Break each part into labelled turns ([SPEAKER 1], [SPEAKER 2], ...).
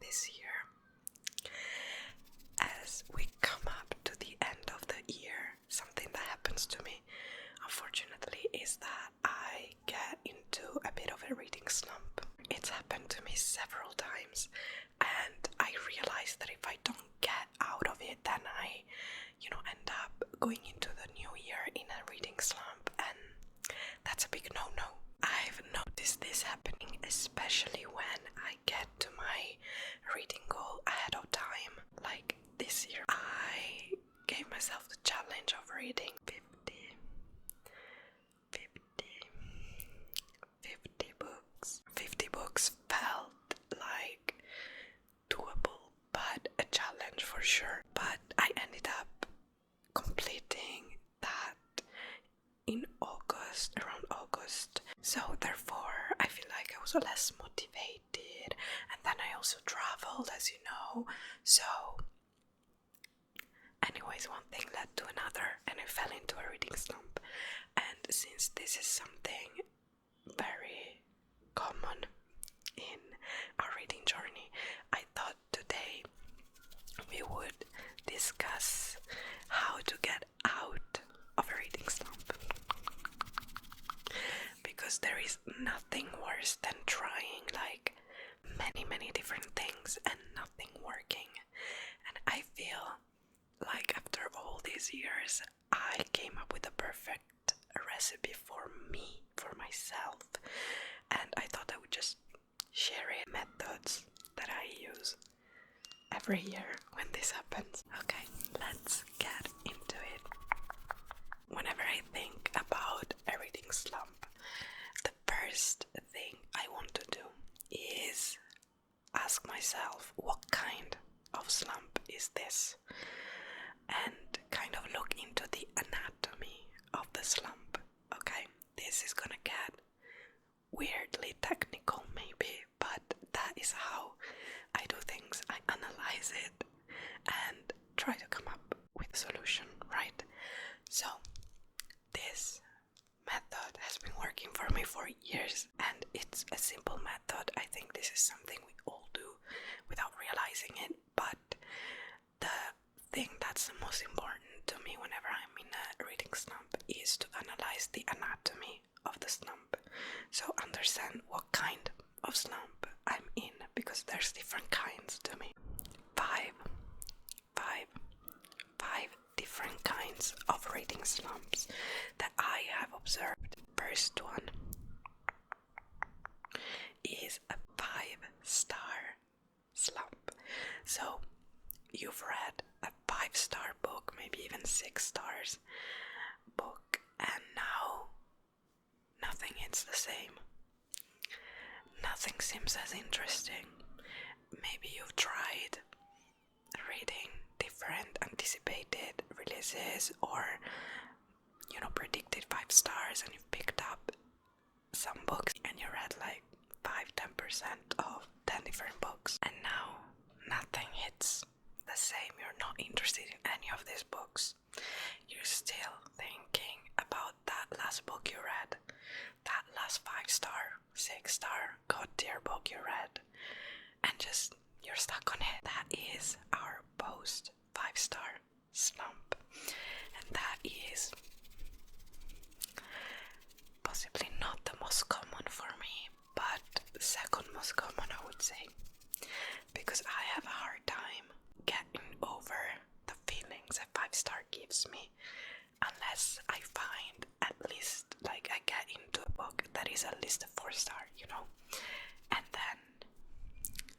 [SPEAKER 1] this year. As we come up to the end of the year, something that happens to me, unfortunately, is that I get into a bit of a reading slump. It's happened to me several times, and I realize that if I don't get out of it, then I, end up going into the new year in a reading slump, and that's a big no-no. I've noticed this happening especially when I get to my reading goal ahead of time. Like this year, I gave myself the challenge of reading 50 books. 50 books felt like doable, but a challenge for sure. But I ended up completing that in August, around August. So therefore, I feel like I was less motivated, and then I also traveled, as you know. So anyways, one thing led to another, and I fell into a reading slump. And since this is something very common in our reading journey, I thought today we would discuss how to get out of a reading slump. Because there is nothing worse than trying like many different things and nothing working. And I feel like after all these years, I came up with a perfect recipe for me, for myself, and I thought I would just share it. Methods that I use every year when this happens. Okay, let's get into it. Whenever I think about a reading slump, the first thing I want to do is ask myself, what kind of slump is this? And kind of look into the anatomy of the slump. Okay, this is gonna get weirdly technical maybe, but that is how I do things. I analyze it and try to come up with a solution, right? So this method has been working for me for years, and it's a simple method. I think this is something we all do without realizing it, but the thing that's the most important to me whenever I'm in a reading slump is to analyze the anatomy of the slump. So understand what kind of slump I'm in, because there's different kinds to me. Five different kinds of reading slumps that I have observed. First one is a 5-star slump. So you've read a 5-star book, maybe even 6 stars book, and now nothing hits the same. Nothing seems as interesting. Maybe you've tried reading different anticipated releases or predicted 5 stars, and you've picked up some books and you read like 5-10% of 10 different books, and now nothing hits the same. You're not interested in any of these books. You're still thinking about that last book you read, that last 5-star, 6-star god tier book you read, and just you're stuck on it. That is our post 5-star slump, and that is possibly not the most common for me, but the second most common, I would say, because I have a hard time getting over the feelings a 5-star gives me unless I find at least like I get into a book that is at least a 4-star,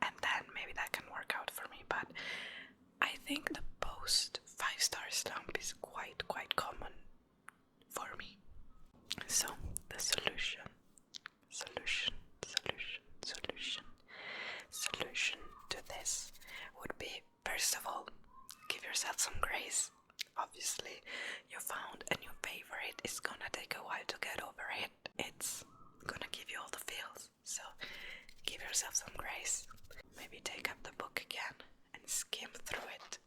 [SPEAKER 1] and then maybe that can work out for me. But I think the post 5-star slump is quite common for me. So the solution to this would be, first of all, give yourself some grace. Obviously, you found a new favorite. It's gonna take a while to get over it. It's gonna give you all the feels. So give yourself some grace. Maybe take up the book again and skim through it.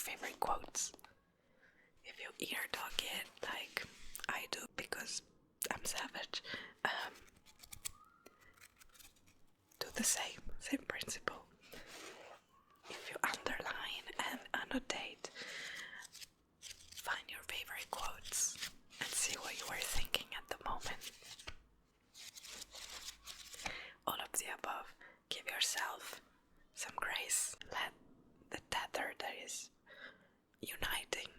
[SPEAKER 1] favorite quotes. If you ear dog it like I do because I'm savage, do the same principle. If you underline and annotate, find your favorite quotes and see what you were thinking at the moment. All of the above. Give yourself some grace. Let the tether that is uniting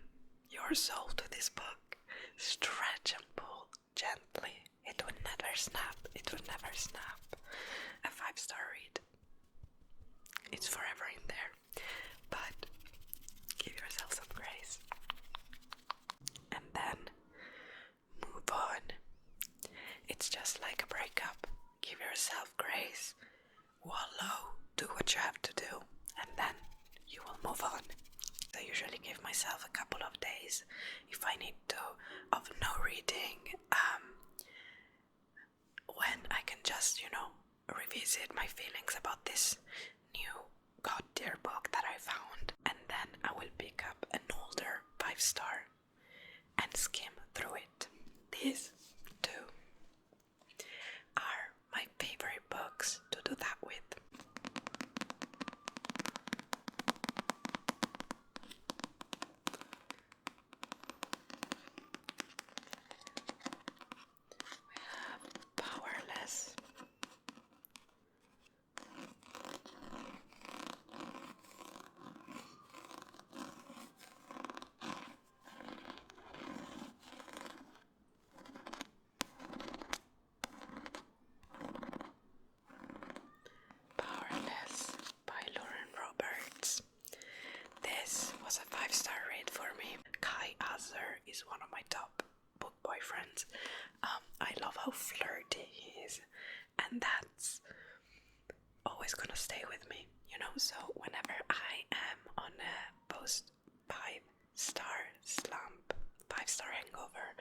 [SPEAKER 1] your soul to this book stretch and pull gently. It would never snap. It would never snap. A 5-star read. It's forever in there. But give yourself some grace. And then move on. It's just like a breakup. Give yourself grace. Wallow. Do what you have to do. And then you will move on. I usually give myself a couple of days if I need to of no reading, when I can just, revisit my feelings about this new god tier book that I found, and then I will pick up an older 5-star and skim through it. These two are my favorite books to do that with. Powerless. Powerless by Lauren Roberts. This was a 5-star read for me. Kai Azar is one of my top book boyfriends. I love how flirty he is, and that's always gonna stay with me, so whenever I am on a post 5-star slump, 5-star hangover,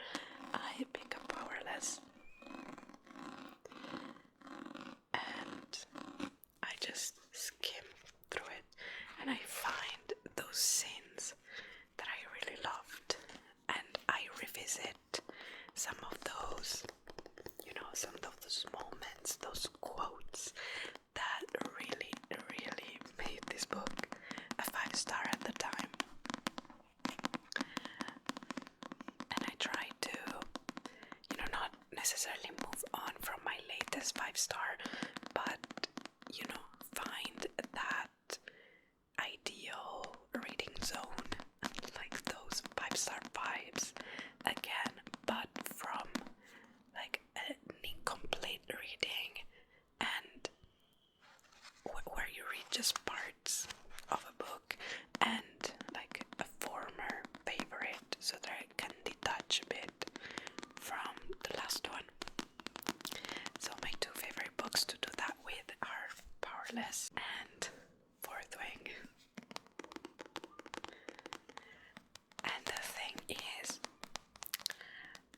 [SPEAKER 1] I pick up Powerless and I just skim through it, and I find those scenes that I really loved, and I revisit some of those, some of those moments, those quotes that really, really made this book a 5-star at the time. And I try to, not necessarily move on from my latest 5-star, but, find that ideal reading zone, like those 5-star vibes again, but from like an incomplete reading, and where you read just parts of a book and like a former favorite, so that I can detach a bit from the last one. So my two favorite books to do that with are Powerless and Fourth Wing. And the thing is,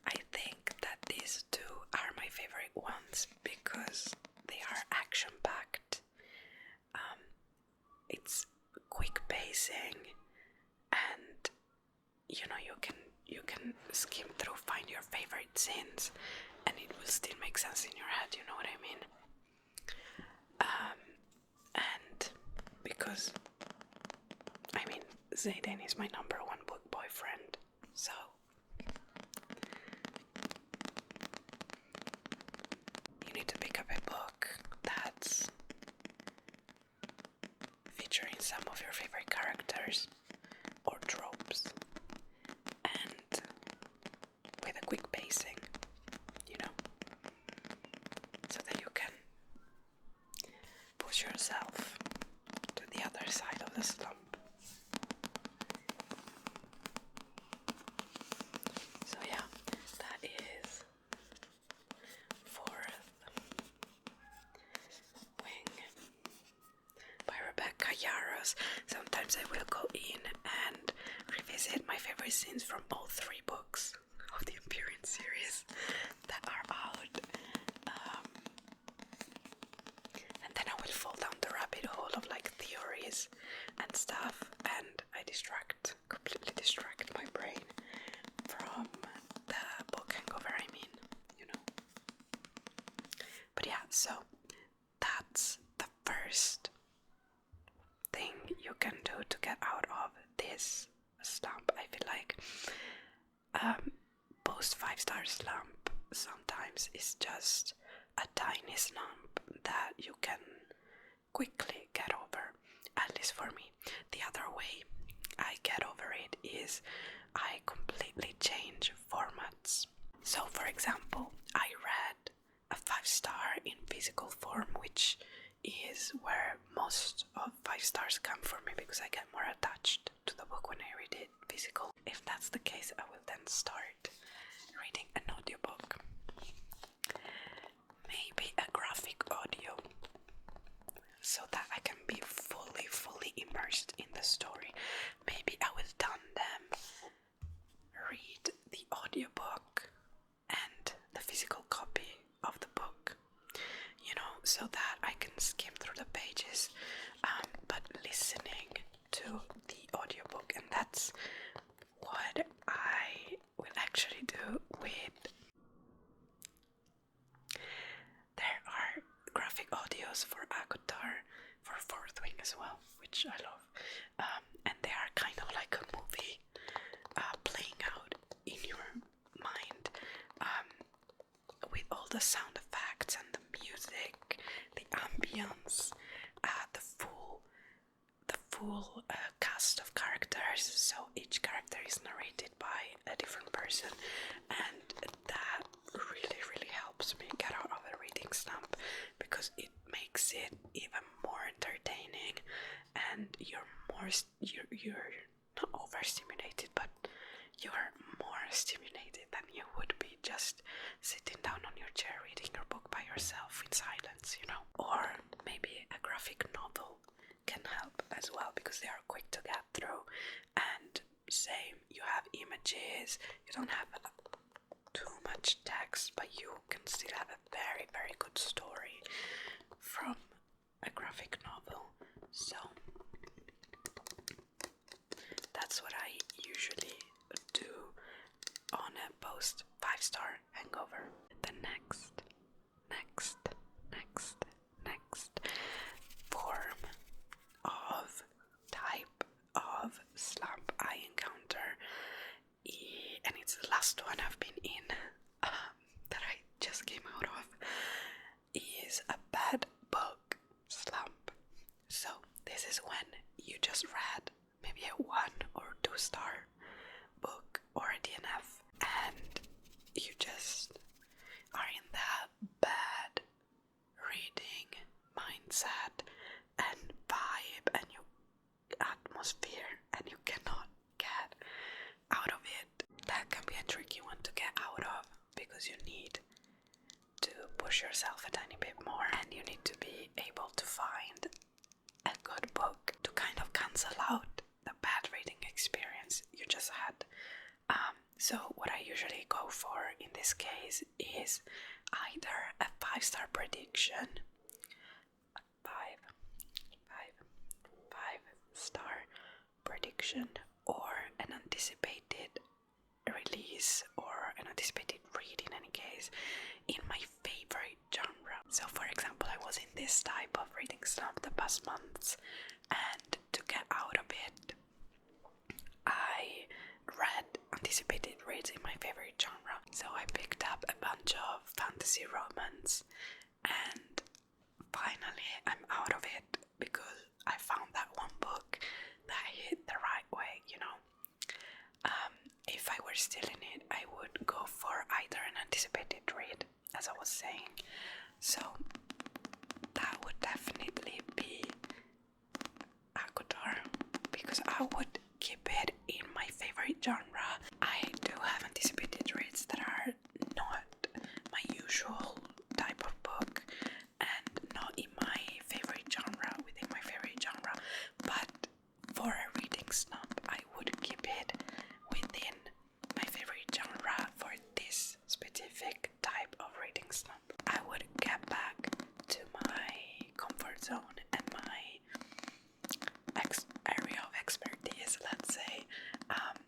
[SPEAKER 1] I think that these two are my favorite ones because they are action-packed. It's quick pacing, and you can skim through, find your favorite scenes, and it will still make sense in your head. You know what I mean? And because Zayden is my number one book boyfriend, so you need to pick up a book that's featuring some of your favorite characters or tropes, and with a quick pacing, so that you can push yourself to the other side of the slump. So yeah, that is Fourth Wing by Rebecca Yarros. Sometimes I will go in and revisit my favorite scenes from all 3 books of the Empyrean series that are out. And then I will fall down the rabbit hole of like theories and stuff, and I distract post 5-star slump sometimes is just a tiny slump that you can quickly get over, at least for me. The other way I get over it is I completely change formats. So for example, I read a 5-star in physical form, which is where most of 5 stars come for me because I get more attached to the book when I read it physical. If that's the case, I will then start reading an audiobook. Maybe a graphic audio, so that I can be fully immersed in the story. Maybe I will tandem read the audiobook and the physical copy of the book, you know, so that I can skim through the pages, but listening to the audiobook. And that's what I will actually do with... There are graphic audios for Avatar, for Fourth Wing as well, which I love, and they are kind of like a movie playing out in your mind, with all the sound effects and the music, the ambience, the full cast of characters. So each character is narrated by a different person, and that really helps me get out of a reading slump, because it makes it even more entertaining, and you're not overstimulated, but you're more stimulated than you would be just sitting down on your chair reading your book by yourself in silence, you know. Or maybe a graphic novel can help as well, because they are quick to get through, and same, you have images, you don't have too much text, but you can still have a very good story from a graphic novel. So that's what I usually do on a post 5-star hangover. The next form of type of slump I encounter, and it's the last one I've been in, that I just came out of, is a bad book slump. So this is when you just read maybe a 1 or 2-star book or a DNF, and you just are in that bad reading mindset and vibe and atmosphere, and you cannot get out of it. That can be a tricky one to get out of, because you need to push yourself a tiny bit more, and you need to be able to find a good book to kind of cancel out the bad reading experience you just had. So what I usually go for in this case is either a 5-star prediction, five-star prediction, or an anticipated release, or an anticipated read in any case, in my favorite genre. So for example, I was in this type of reading slump the past months, and to get out of it, I read anticipated reads in my favorite genre. So I picked up a bunch of fantasy romance, and finally I'm out of it, because I found that one book that hit the right way, you know. If I were still in it, I would go for either an anticipated read, as I was saying. So that would definitely be Avatar, because I would keep it in my favorite genre. I do have anticipated reads that are not my usual type of book, and not in my favorite genre, within my favorite genre, but for a reading slump, I would keep it within my favorite genre for this specific type of reading slump. I would get back to my comfort zone and my area of expertise, let's say,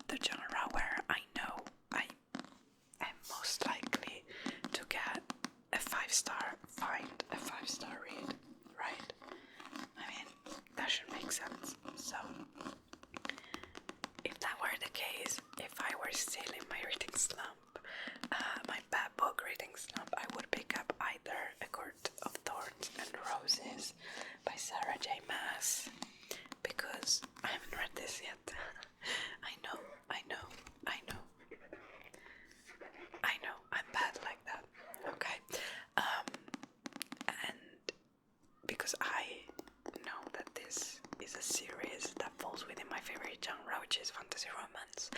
[SPEAKER 1] the genre where I know I am most likely to get a 5-star, find a 5-star read, right? I mean, that should make sense. So if that were the case, if I were still in my reading slump, my bad book reading slump, I would pick up either A Court of Thorns and Roses by Sarah J. Maas, because I haven't read this yet. I know, I'm bad like that. Okay. And because I know that this is a series that falls within my favorite genre, which is fantasy romance,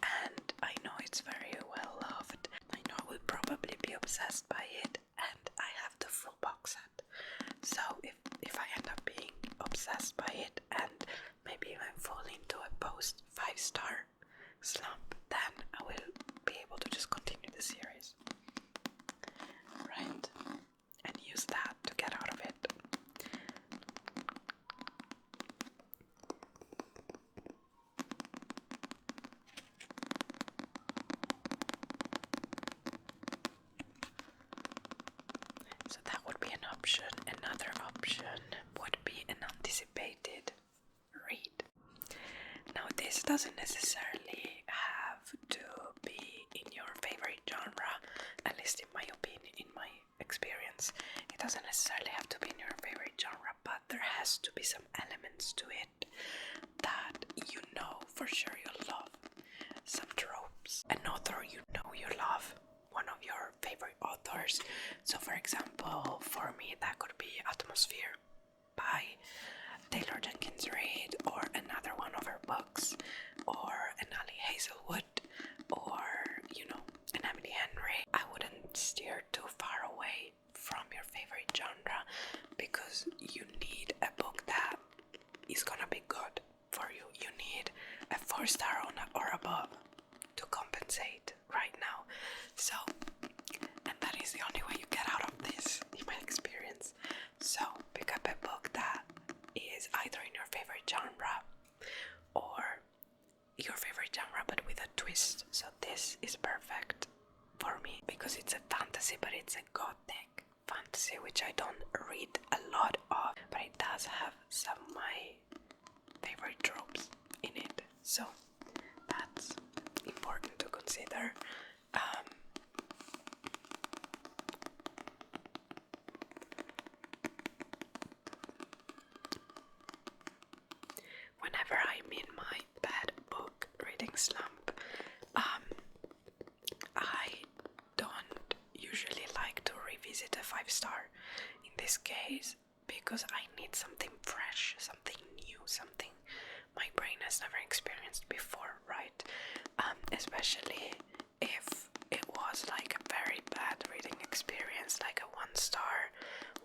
[SPEAKER 1] and I know it's very well loved. I know I will probably be obsessed by it, and I have the full box set. So if I end up being obsessed by it and maybe even fall into a post 5-star slump, then I will be able to just continue the series, right? And use that to get out of it. So that would be an option. Another option would be an anticipated read. Now, this doesn't necessarily have to be in your favorite genre, at least in my opinion, in my experience. It doesn't necessarily have to be in your favorite genre, but there has to be some elements to it that you know for sure you'll love. Some tropes. An author you know you love. One of your favorite authors. So for example, for me that could be Atmosphere by Taylor Jenkins Reid, or another one of her books, or an Ali Hazelwood, or, an Emily Henry. I wouldn't steer too far away from your favorite genre, because you need a book that is gonna be good for you. You need a 4-star or above to compensate right now. So, and that is the only way you get out of this, in my experience. So, pick up a book that is either in your favorite genre or your favorite genre but with a twist. So this is perfect for me because it's a fantasy, but it's a gothic fantasy, which I don't read a lot of, but it does have some of my favorite tropes in it. So that's important to consider. Whenever I'm in my bad book reading slump, I don't usually like to revisit a 5-star in this case, because I need something fresh, something new, something my brain has never experienced before, right? Especially if it was like a very bad reading experience, like a 1-star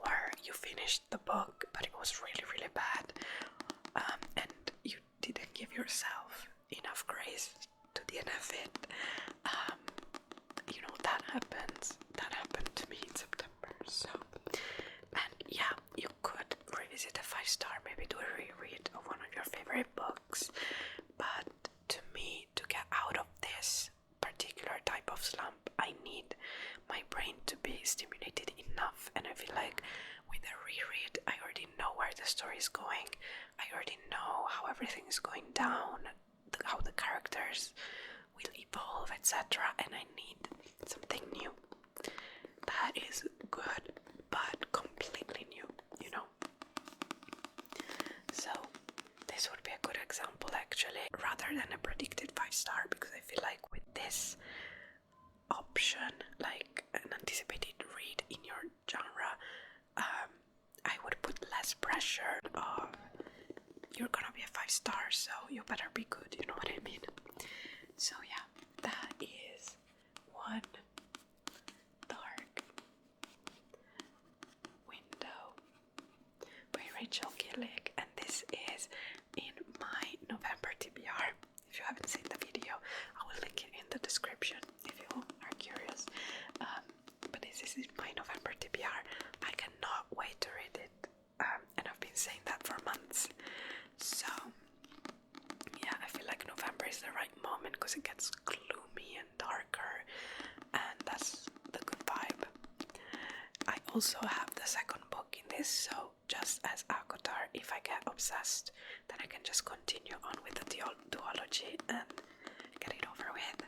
[SPEAKER 1] where you finished the book but it was really, really bad, and you didn't give yourself enough grace to DNF it. That happened to me in September. So, and yeah, you could revisit a 5-star, maybe do a reread of one of your favorite books, but to me, to get out of this particular type of slump, I need my brain to be stimulated enough, and I feel like with a reread, I already know where the story is going, I already know how everything is going down, how the characters will evolve, etc., and I need something new that is good but completely new, So this would be a good example, actually, rather than a predicted 5-star, because I feel like with this option, like an anticipated read in your genre, I would put less pressure of you're gonna be a 5-star, so you better be good, you know what I mean? So yeah, that is One Dark Window by Rachel Gillick, and this is in my November TBR. If you haven't seen the video, I will link it in the description if you are curious. But this is in my November TBR. I cannot wait to read it, and I've been saying that for months. So yeah, I feel like November is the right moment because it gets gloomy and darker, and that's the good vibe. I also have the second book in this, so just as Akotar, if I get obsessed, then I can just continue on with the duology and get it over with.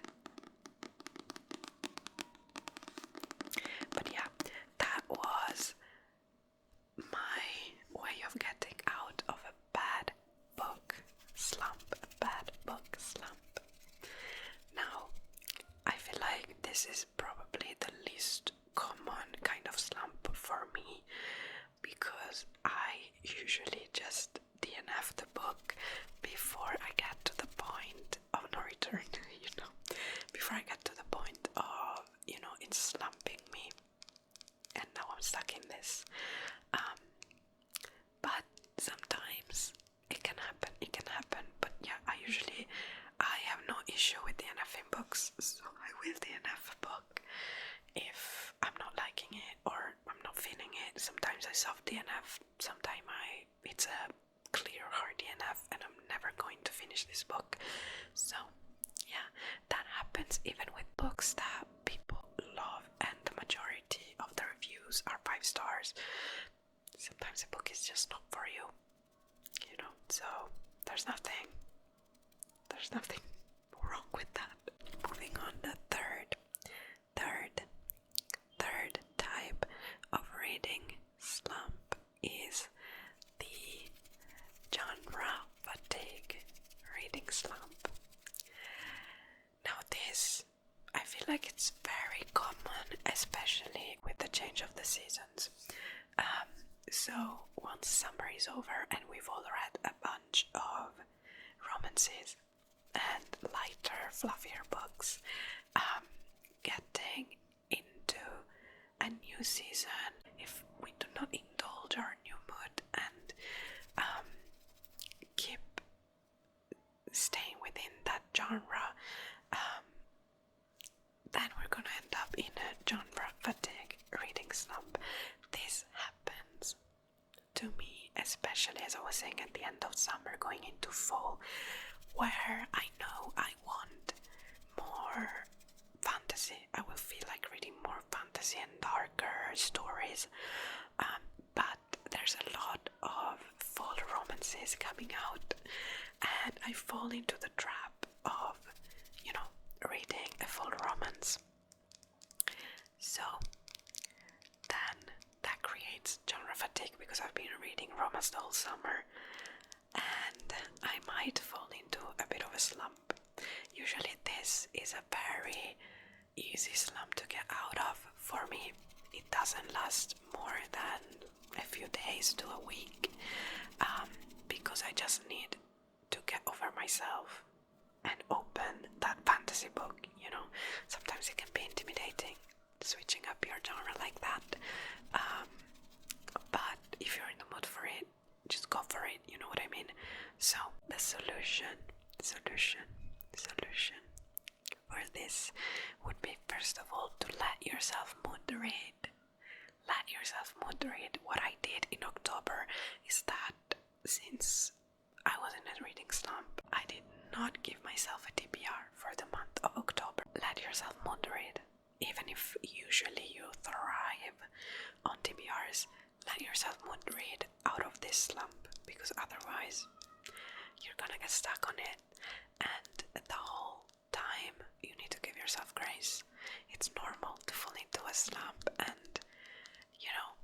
[SPEAKER 1] DNF. Sometime it's a clear hard DNF and I'm never going to finish this book. So yeah, that happens even with books that people love and the majority of the reviews are 5 stars. Sometimes a book is just not for you, you know, so there's nothing wrong with that. Moving on, the third type of reading slump is the genre fatigue reading slump. Now this, I feel like it's very common, especially with the change of the seasons. So once summer is over and we've all read a bunch of romances and lighter, fluffier books, getting into a new season, if we do not indulge our new mood and keep staying within that genre, then we're gonna end up in a genre fatigue reading slump. This happens to me, especially as I was saying at the end of summer going into fall, where I know I want more fantasy. I will feel like reading more fantasy and darker stories, but there's a lot of fall romances coming out, and I fall into the trap of, you know, reading a fall romance. So then that creates genre fatigue because I've been reading romance the whole summer, and I might fall into a bit of a slump. Usually this is a very easy slump to get out of for me. It doesn't last more than a few days to a week, because I just need to get over myself and open that fantasy book, you know. Sometimes it can be intimidating switching up your genre like that, but if you're in the mood for it, just go for it, you know what I mean. So the solution for this would be, first of all, to let yourself mood read. What I did in October is that, since I was in a reading slump, I did not give myself a TBR for the month of October. Let yourself mood read. Even if usually you thrive on TBRs, let yourself mood read out of this slump, because otherwise you're gonna get stuck on it, and the whole time you need to give yourself grace. It's normal to fall into a slump, and you know,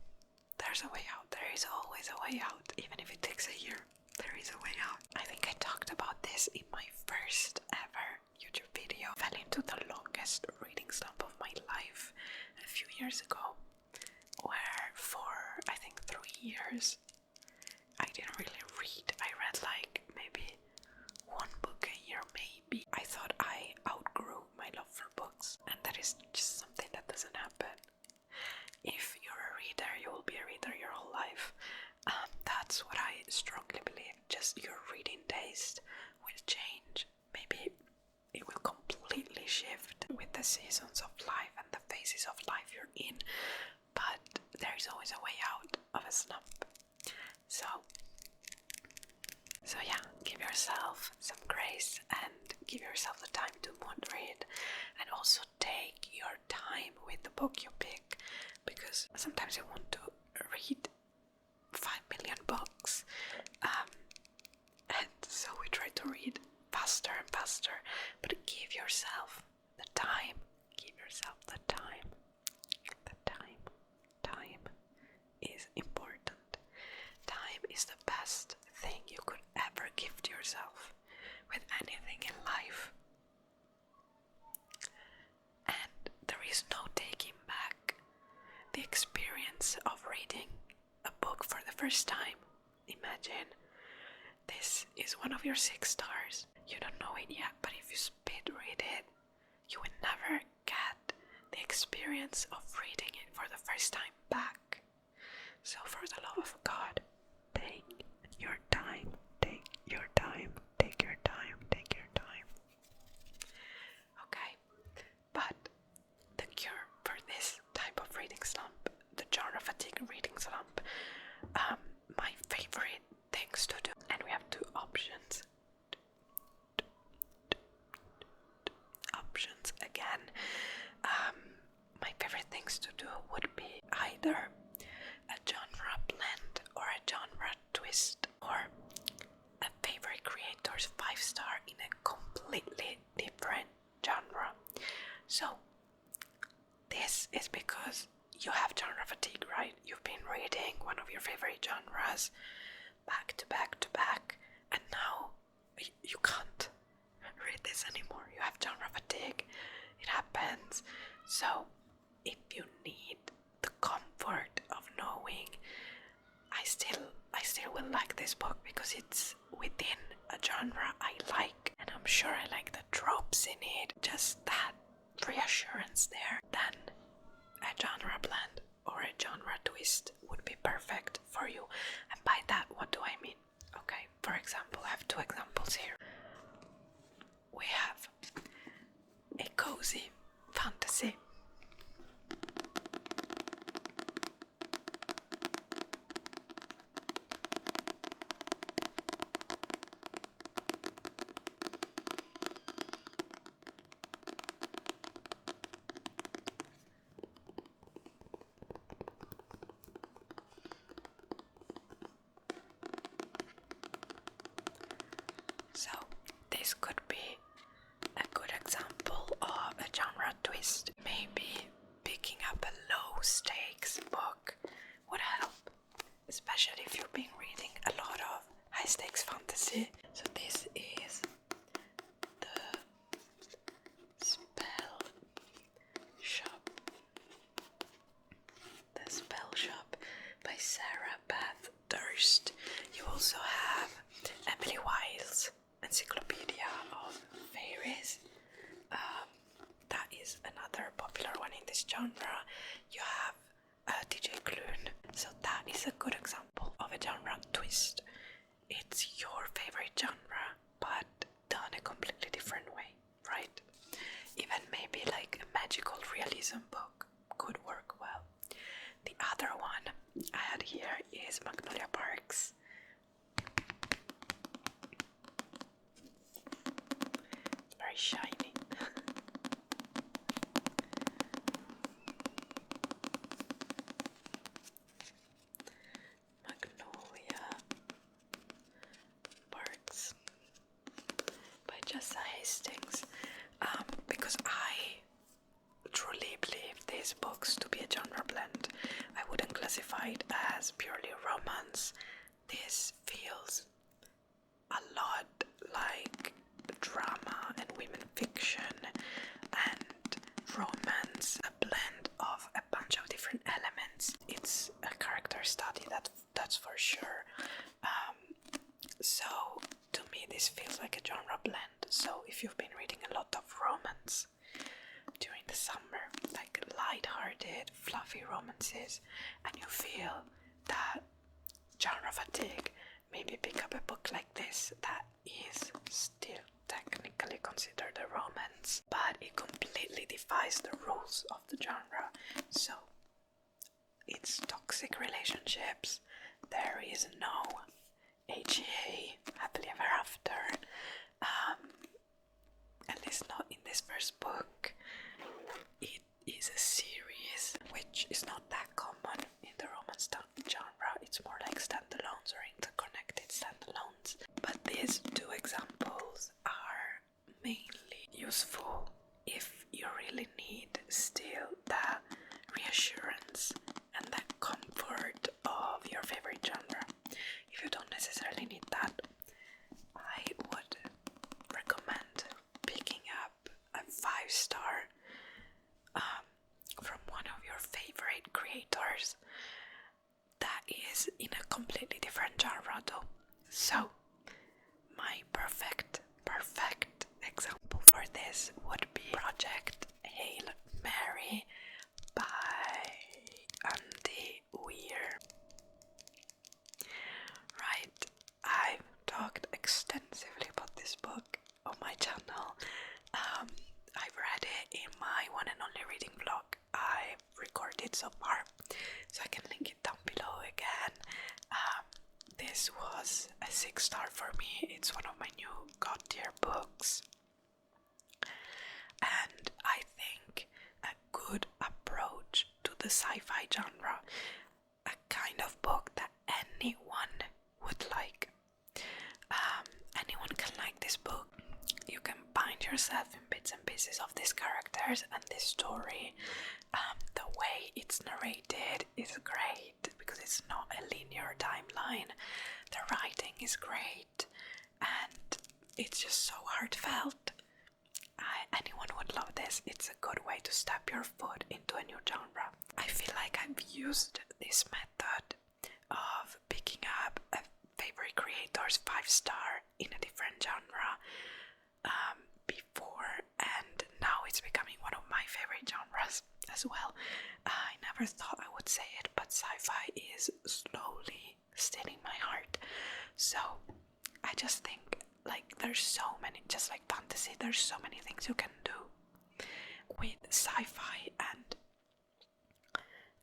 [SPEAKER 1] there's a way out. There is always a way out. Even if it takes a year, there is a way out. I think I talked about this in my first ever YouTube video. I fell into the longest reading slump of my life a few years ago, where for I think 3 years I didn't really read. I read like maybe 1 book a year, maybe. I thought I outgrew my love for books, and that is just something that doesn't happen. If you're a reader, you will be a reader your whole life. That's what I strongly believe. Just your reading taste will change. Maybe it will completely shift with the seasons of life and the phases of life you're in, but there is always a way out of a slump. So yeah, give yourself some grace and give yourself the time to mood read, and also take your time with the book you pick, because sometimes you want to read 5 million books, and so we try to read faster and faster, but give yourself the time. Time is important. Time is the best thing you could ever gift yourself with anything in life, and there is no taking back the experience of reading a book for the first time. Imagine this is one of your 6 stars. You don't know it yet, but if you speed read it, you will never get the experience of reading it for the first time back. So for the love of God, take your time. Okay, but the cure for this type of reading slump, the genre fatigue reading slump, options again. My favorite things to do would be either a genre blend or a genre twist, or a favorite creator's 5-star in a completely different genre. So this is because you have genre fatigue, right? You've been reading one of your favorite genres back to back to back, and now you can't read this anymore. You have genre fatigue. It happens. So if you need the comfort of knowing I still will like this book because it's within a genre I like, and I'm sure I like the tropes in it, just that reassurance there, then a genre blend or a genre twist would be perfect for you. And by that, what do I mean? Okay, for example, I have 2 examples here. We have a cozy fantasy. So this could be a good example of a genre twist. Maybe picking up a low stakes book would help, especially if you've been reading a lot of high stakes fantasy. So this is the Spell Shop. The Spell Shop by Sarah Beth Durst. You also have Emily Wiles' Encyclopedia of Fairies. That is another popular one in this genre. You have DJ Clune. So that is a good example of a genre twist. It's your favorite genre, but done a completely different way, right? Even maybe like a magical realism book could work well. The other one I had here is Magnolia Parks. It's very shiny. Magnolia Parks by Jessa Hastings. Because I truly believe these books to be a genre blend. I wouldn't classify it as purely romance. This feels a lot like drama and women fiction and romance, a blend of a bunch of different elements. It's a character study, that's for sure. So to me this feels like a genre blend. So if you've been reading a lot of romance during the summer, like light-hearted, fluffy romances, and you feel that genre fatigue, maybe pick up a book like this that is still technically considered a romance, but it completely defies the rules of the genre. So it's toxic relationships. There is no HEA, happily ever after. At least not in this first book. It is a series, which is not that common in the romance genre. It's more like standalones or interconnected standalones. But these 2 examples are mainly useful if you really need still that reassurance and that comfort of your favorite genre. If you don't necessarily need that, I would recommend picking up a 5-star from one of your favorite creators that is in a completely different genre though. So my perfect example for this would be Project Hail Mary by the sci-fi genre, a kind of book that anyone would like. Anyone can like this book. You can find yourself in bits and pieces of these characters and this story. The way it's narrated is great because it's not a linear timeline. The writing is great and it's just so heartfelt. Anyone would love this. It's a good way to step your foot into a new genre. I feel like I've used this method of picking up a favorite creator's 5-star in a different genre before, and now it's becoming one of my favorite genres as well. I never thought I would say it, but sci-fi is slowly stealing my heart. So I just think like there's so many, just like fantasy, there's so many things you can do with sci-fi, and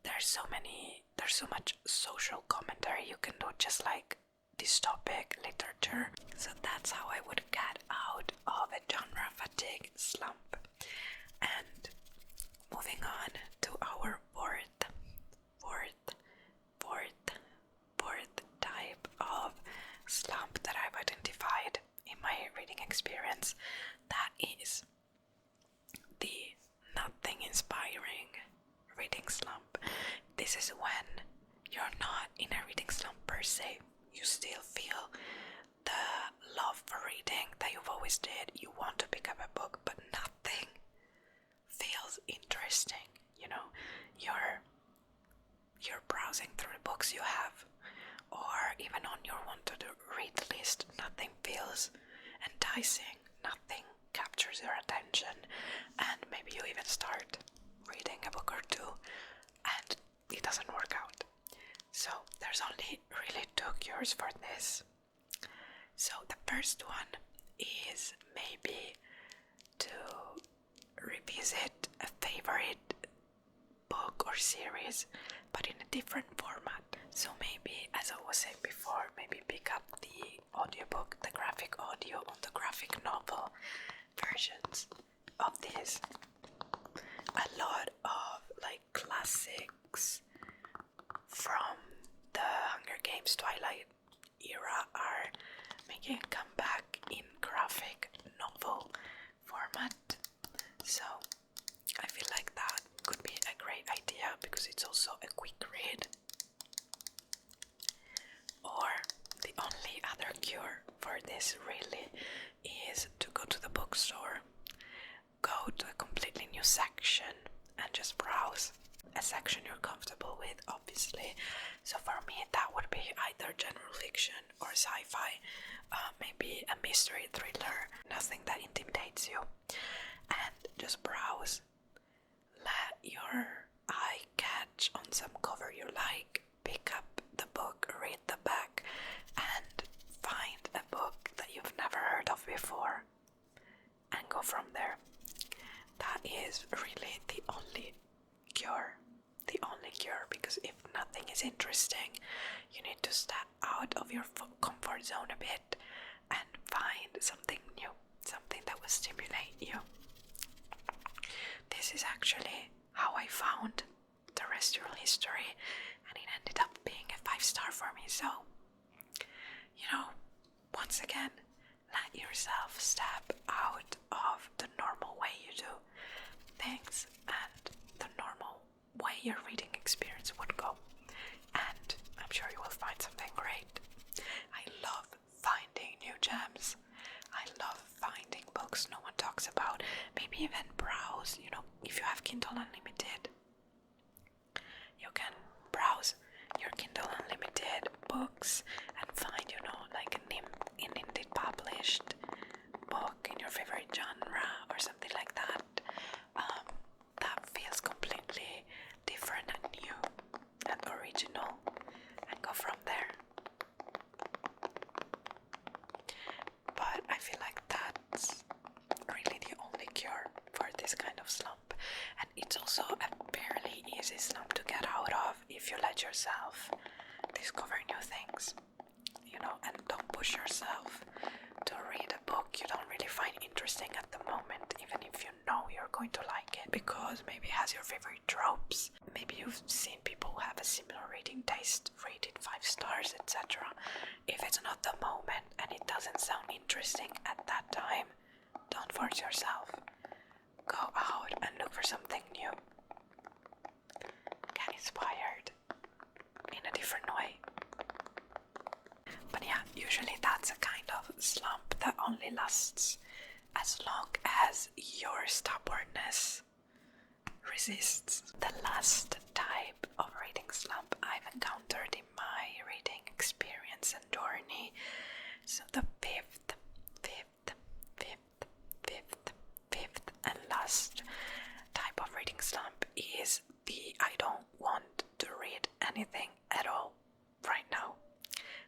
[SPEAKER 1] there's so much social commentary you can do, just like dystopic literature. So that's how I would get out of a genre fatigue slump. And moving on to our fourth type of slump that I've identified in my reading experience, that is the nothing inspiring reading slump. This is when you're not in a reading slump per se. You still feel the love for reading that you've always did. You want to pick up a book, but nothing feels interesting. You know, you're browsing through the books you have, or even on your want to read list, nothing feels enticing, nothing captures your attention, and maybe you even start reading a book or two and it doesn't work out. So there's only really 2 cures for this. So the first one is maybe to revisit a favorite book or series, but in a different format. So maybe, as I was saying before, maybe pick up the audiobook, the graphic audio on the graphic novel versions of this. A lot of like classics from the Hunger Games Twilight era are making a comeback in graphic novel format. So I feel like that could be a great idea because it's also a quick read. Or the only other cure for this really is to go to the bookstore, go to a completely new section and just browse a section you're comfortable with, obviously. So for me that would be either general fiction or sci-fi, maybe a mystery thriller, nothing that intimidates you, and just browse. Let your eye catch on some cover you like, pick up the book, read the back, and find a book that you've never heard of before and go from there. That is really the only cure, because if nothing is interesting, you need to step out of your comfort zone a bit and find something new, something that will stimulate you. This is actually how I found Terrestrial History, and it ended up being a 5-star for me. So, you know, once again, let yourself step out of the normal way you do things and the normal way your reading experience would go, and I'm sure you will find something great. I love finding new gems. I love finding books no one talks about. Maybe even browse, you know, if you have Kindle Unlimited, you can browse your Kindle Unlimited books and find, you know, like an indie published book in your favorite genre or something like that. That feels completely different and new and original, and go from there. But I feel like that's really the only cure for this kind of slump, and it's also a fairly easy slump to get out of if you let yourself discover new things, you know, and don't push yourself to read a book you don't really find interesting at the moment, even if you know you're going to like it, because maybe it has your favorite tropes, maybe you've seen people who have a similar reading taste, rated 5 stars, etc. If it's not the moment and it doesn't sound interesting at that time, don't force yourself. Go out and look for something new. Get inspired in a different way. But yeah, usually that's a kind of slump that only lasts as long as your stubbornness resists. The last type of reading slump I've encountered in my reading experience and journey. So the fifth and last type of reading slump is the I don't want to read anything at all right now.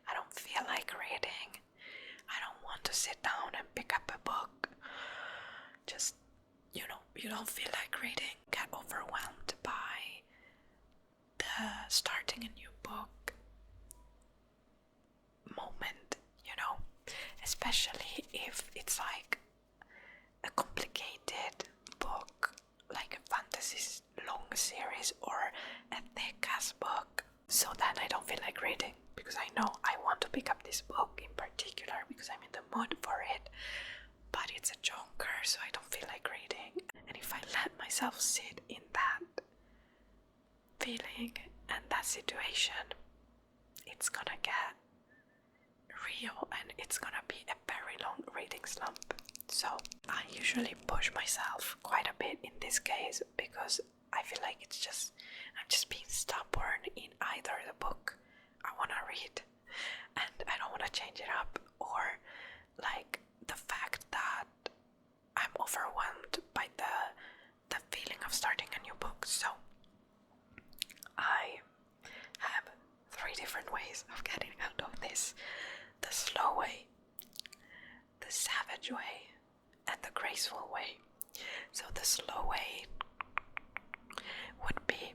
[SPEAKER 1] I don't feel like reading. I don't want to sit down and pick up a book. Just, you don't feel like reading. Get overwhelmed by the starting a new book moment, especially if it's like a complicated book, like a fantasy long series or a thick-ass book. So then I don't feel like reading, because I know I want to pick up this book in particular because I'm in the mood for it, but it's a chonker, so I don't feel like reading. And if I let myself sit in that feeling and that situation, it's gonna get real and it's gonna be a very long reading slump. So I usually push myself quite a bit in this case, because I feel like I'm just being stubborn in either the book I want to read and I don't want to change it up, or like the fact that I'm overwhelmed by the feeling of starting a new book. So I have 3 different ways of getting out of this: the slow way, the savage way, and the graceful way. So the slow way would be,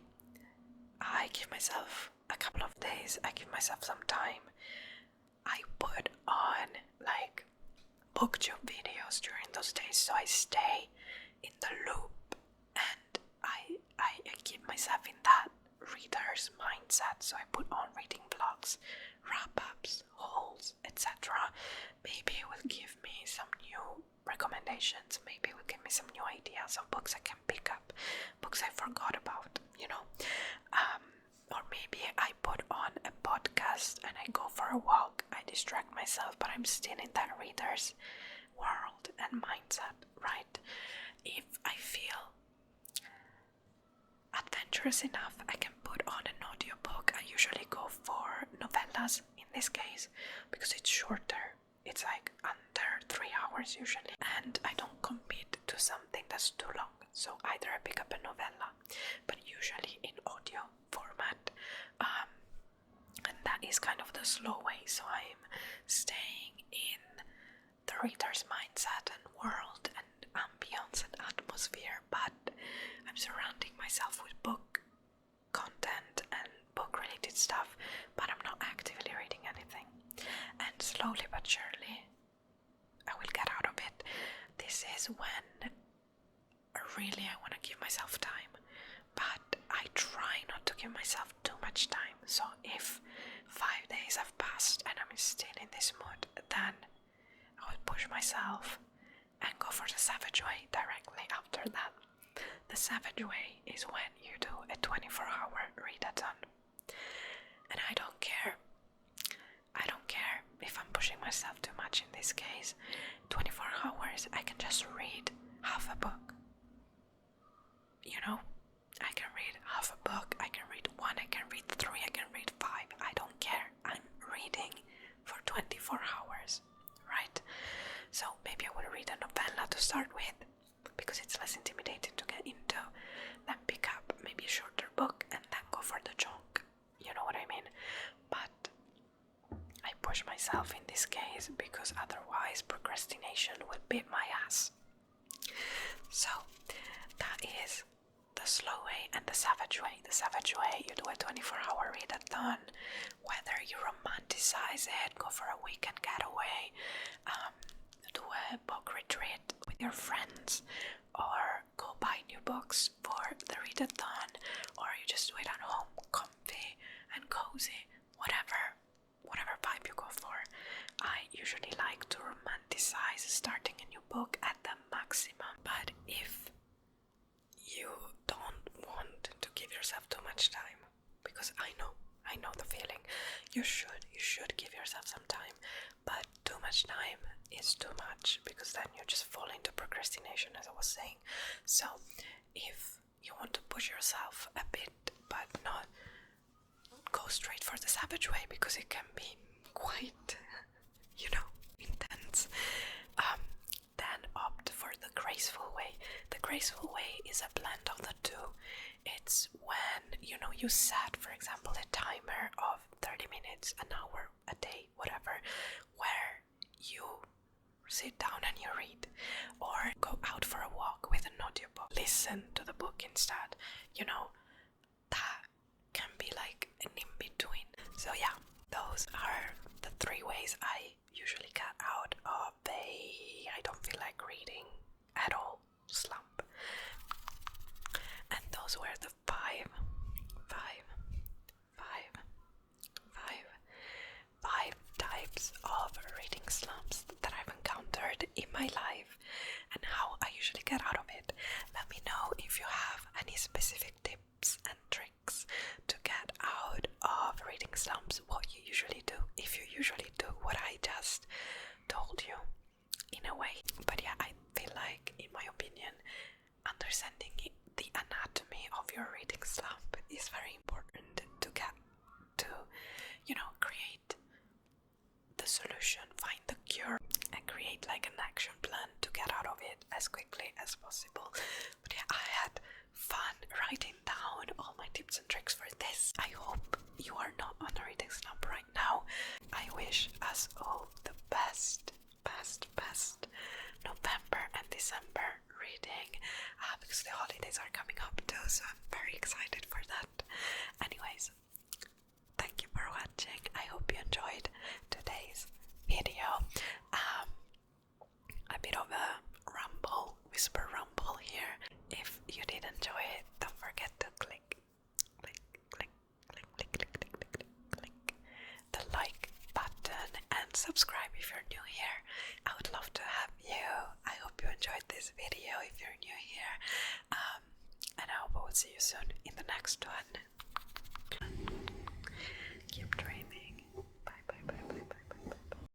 [SPEAKER 1] I give myself a couple of days, I give myself some time. I put on like booktube videos during those days, so I stay in the loop and I keep myself in that reader's mindset. So I put on reading vlogs, wrap-ups, hauls, etc. Maybe it will give me some new recommendations, maybe it will give me some new ideas of books I can pick up, books I forgot about, or maybe I put on a podcast and I go for a walk, I distract myself, but I'm still in that reader's world and mindset, right? If I feel adventurous enough, I can put on an audiobook. I usually go for novellas in this case, because it's shorter. It's like under 3 hours usually, and I don't commit to something that's too long. So either I pick up a novella, but usually in audio format, and that is kind of the slow way. So I'm staying in the reader's mindset and world and ambience and atmosphere, but I'm surrounding myself with book content and book-related stuff, but I'm not actively reading anything. And slowly but surely, I will get out of it. This is when really I want to give myself time, but I try not to give myself too much time. So if 5 days have passed and I'm still in this mood, then I will push myself and go for the savage way directly after that. The savage way is when you do a 24-hour readathon. And I don't care if I'm pushing myself too much in this case. 24 hours, I can just read half a book. I can read half a book, I can read 1, I can read 3, I can read 5. I don't care. I'm reading for 24 hours, right? So maybe I will read a novella to start with, because it's less intimidating to get into, then pick up maybe a shorter book and then go for the chunk. You know what I mean? But I push myself in this case, because otherwise procrastination will beat my ass. So that is the slow way and the savage way. The savage way, you do a 24-hour readathon, whether you romanticize it, go for a weekend getaway, do a book retreat with your friends, or go buy new books for the readathon, or you just whatever vibe you go for. I usually like to romanticize starting a new book at the maximum, but if you don't want to give yourself too much time, because I know the feeling, you should give yourself some time, but too much time is too much, because then you just fall into procrastination, as I was saying. So if you want to push yourself a bit, but not go straight for the savage way, because it can be quite, intense, then opt for the graceful way. The graceful way is a blend of the two. It's when, you set, for example, a timer of 30 minutes, an hour, a day, whatever, where you sit down and you read, or go out for a walk with an audiobook, listen to the book instead. That can be like an in-between. So yeah, those are the 3 ways I usually get out of I don't feel like reading at all slump. And those were the five types of reading slumps that I've encountered in my life and how I usually get out of it. Let me know if you have any specific tips and tricks to get out of reading slumps, what you usually do, if you usually do what I just told you in a way. But yeah, I feel like, in my opinion, understanding the anatomy of your reading slump is very important to get to, create the solution, find the cure, and create like an action plan to get out of it as quickly as possible. But yeah, I had fun writing down all my tips and tricks for this. I hope you are not on a reading slump right now. I wish us all the best November and December reading, because the holidays are coming up too, so I'm very excited for that. Anyways, thank you for watching. I hope you enjoyed today's video. A bit of a whisper rumble here. If you did enjoy it, don't forget to click the like button and subscribe if you're new here. I would love to have you. I hope you enjoyed this video if you're new here. And I hope I will see you soon in the next one. Keep dreaming.